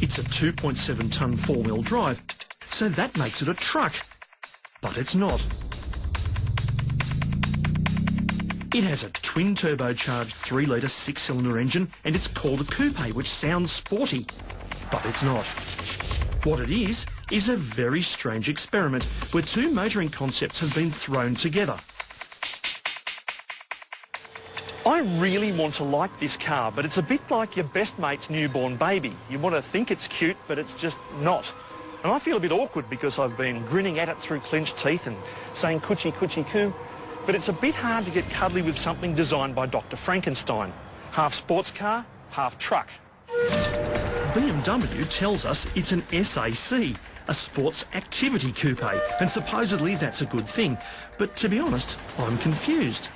It's a 2.7-tonne four-wheel drive, so that makes it a truck. But it's not. It has a twin-turbocharged 3-litre 6-cylinder engine, and it's called a Coupe, which sounds sporty. But it's not. What it is a very strange experiment where two motoring concepts have been thrown together. I really want to like this car, but it's a bit like your best mate's newborn baby. You want to think it's cute, but it's just not. And I feel a bit awkward because I've been grinning at it through clenched teeth and saying coochie coochie coo. But it's a bit hard to get cuddly with something designed by Dr. Frankenstein. Half sports car, half truck. BMW tells us it's an SAC, a sports activity coupe, and supposedly that's a good thing. But to be honest, I'm confused.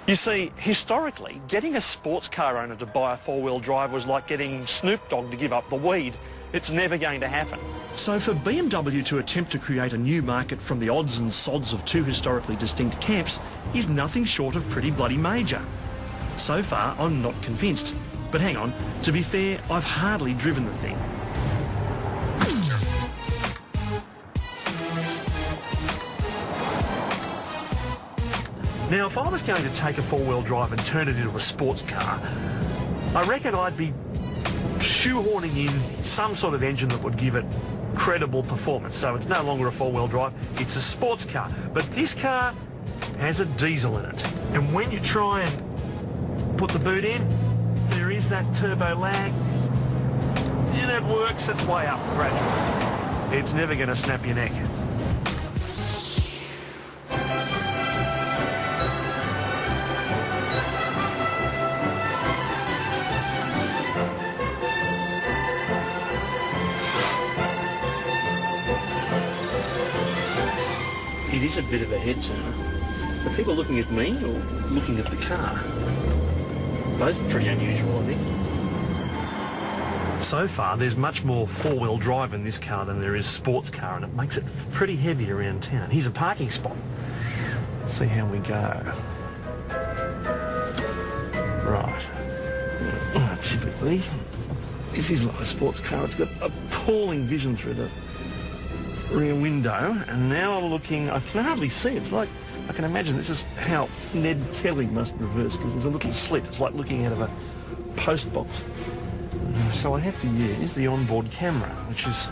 You see, historically, getting a sports car owner to buy a four-wheel drive was like getting Snoop Dogg to give up the weed. It's never going to happen. So for BMW to attempt to create a new market from the odds and sods of two historically distinct camps is nothing short of pretty bloody major. So far, I'm not convinced. But hang on, to be fair, I've hardly driven the thing. Now, if I was going to take a four-wheel drive and turn it into a sports car, I reckon I'd be shoehorning in some sort of engine that would give it credible performance. So it's no longer a four-wheel drive, it's a sports car. But this car has a diesel in it. And when you try and put the boot in, there is that turbo lag. And it works its way up gradually. It's never going to snap your neck. It is a bit of a head turner. Are people looking at me or looking at the car? Both pretty unusual, I think. So far, there's much more four-wheel drive in this car than there is sports car, and it makes it pretty heavy around town. Here's a parking spot. Let's see how we go. Right. Typically, this is like a sports car. It's got appalling vision through the rear window, and now I'm looking, I can hardly see. It's like, I can imagine this is how Ned Kelly must reverse, because there's a little slit. It's like looking out of a post box. So I have to use the onboard camera, which is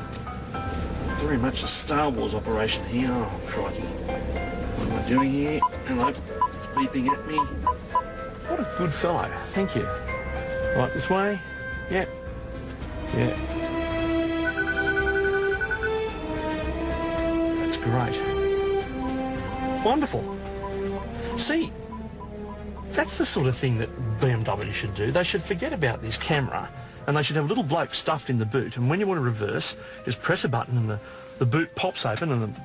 very much a Star Wars operation here. Oh, crikey. What am I doing here? Hello, it's beeping at me. What a good fellow. Thank you. Right, this way? Yep. Yeah. Great. Wonderful. See, that's the sort of thing that BMW should do. They should forget about this camera, and they should have a little bloke stuffed in the boot, and when you want to reverse, just press a button and the boot pops open and the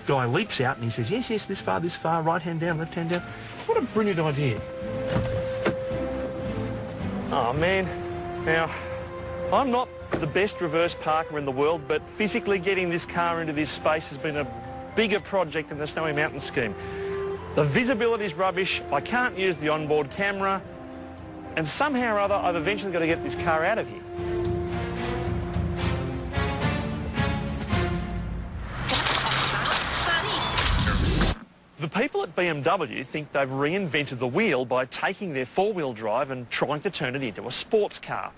guy leaps out and he says, yes, yes, this far, right hand down, left hand down. What a brilliant idea. Oh, man. Now, I'm not the best reverse parker in the world, but physically getting this car into this space has been a bigger project than the Snowy Mountain scheme. The visibility's rubbish, I can't use the onboard camera, and somehow or other I've eventually got to get this car out of here. The people at BMW think they've reinvented the wheel by taking their four-wheel drive and trying to turn it into a sports car.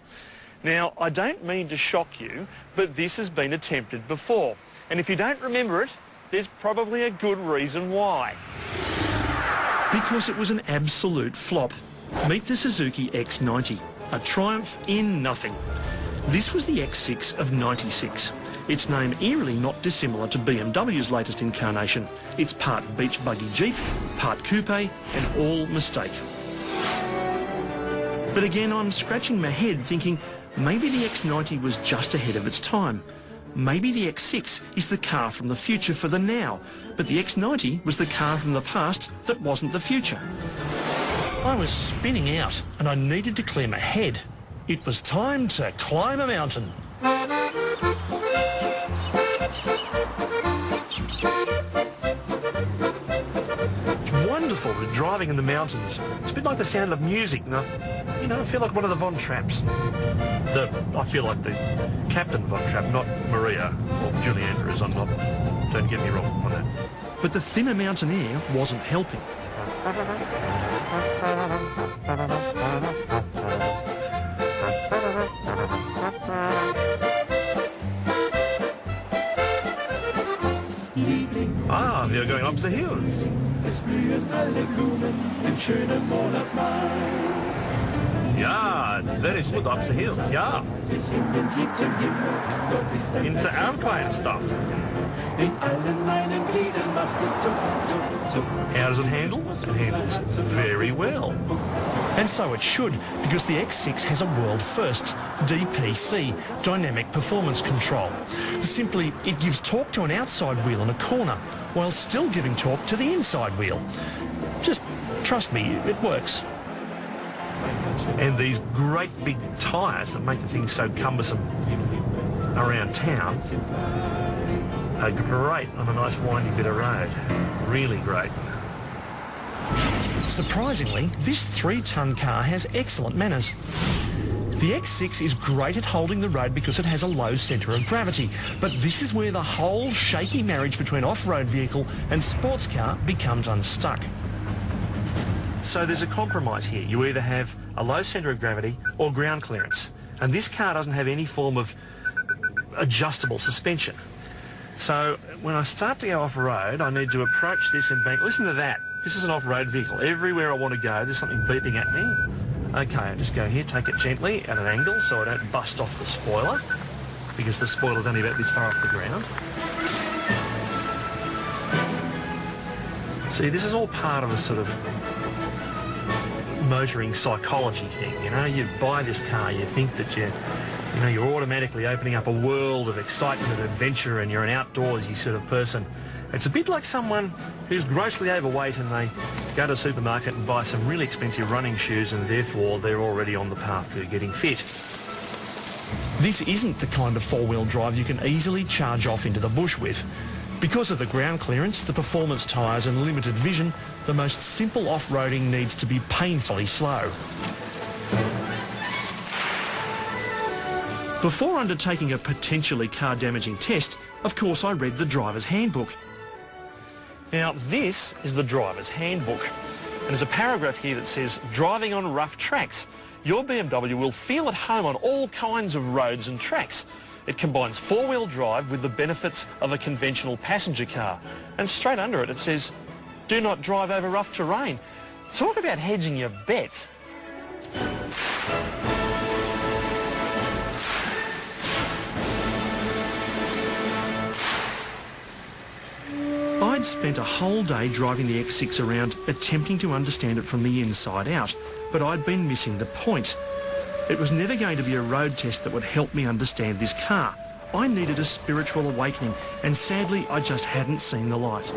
Now, I don't mean to shock you, but this has been attempted before. And if you don't remember it, there's probably a good reason why. Because it was an absolute flop. Meet the Suzuki X90, a triumph in nothing. This was the X6 of '96. Its name eerily not dissimilar to BMW's latest incarnation. It's part beach buggy Jeep, part coupe, and all mistake. But again, I'm scratching my head thinking, maybe the X90 was just ahead of its time. Maybe the X6 is the car from the future for the now, but the X90 was the car from the past that wasn't the future. I was spinning out and I needed to clear my head. It was time to climb a mountain. It's wonderful to drive driving in the mountains. It's a bit like the sound of music. And I feel like one of the Von Trapps. I feel like the Captain Von Trapp, not Maria or Julie Andrews. Don't get me wrong on that. But the thinner mountain air wasn't helping. Ah, we are going up the hills. Es blühen alle Blumen im schönen Monat Mai. Yeah, it's very good up the hills, yeah. Bis in den 7. Himmel, dort ist ein In the Alpine stuff. In allen meinen Gliedern macht es zuck, zuck, zuck. How does it handle? It handles very well. And so it should, because the X6 has a world first, DPC, Dynamic Performance Control. Simply, it gives torque to an outside wheel in a corner, while still giving torque to the inside wheel. Just trust me, it works. And these great big tyres that make the thing so cumbersome around town are great on a nice windy bit of road. Really great. Surprisingly, this 3-ton car has excellent manners. The X6 is great at holding the road because it has a low centre of gravity, but this is where the whole shaky marriage between off-road vehicle and sports car becomes unstuck. So there's a compromise here. You either have a low centre of gravity or ground clearance, and this car doesn't have any form of adjustable suspension. So when I start to go off-road, I need to approach this embankment. Listen to that. This is an off-road vehicle. Everywhere I want to go, there's something beeping at me. Okay, I just go here, take it gently at an angle so I don't bust off the spoiler, because the spoiler's only about this far off the ground. See, this is all part of a sort of motoring psychology thing, you know. You buy this car, you think that you're automatically opening up a world of excitement and adventure, and you're an outdoorsy sort of person. It's a bit like someone who's grossly overweight and they go to the supermarket and buy some really expensive running shoes, and therefore they're already on the path to getting fit. This isn't the kind of four-wheel drive you can easily charge off into the bush with. Because of the ground clearance, the performance tyres and limited vision, the most simple off-roading needs to be painfully slow. Before undertaking a potentially car-damaging test, of course I read the driver's handbook. Now this is the driver's handbook, and there's a paragraph here that says, driving on rough tracks. Your BMW will feel at home on all kinds of roads and tracks. It combines four-wheel drive with the benefits of a conventional passenger car. And straight under it, it says, do not drive over rough terrain. Talk about hedging your bets. I'd spent a whole day driving the X6 around, attempting to understand it from the inside out, but I'd been missing the point. It was never going to be a road test that would help me understand this car. I needed a spiritual awakening, and sadly I just hadn't seen the light.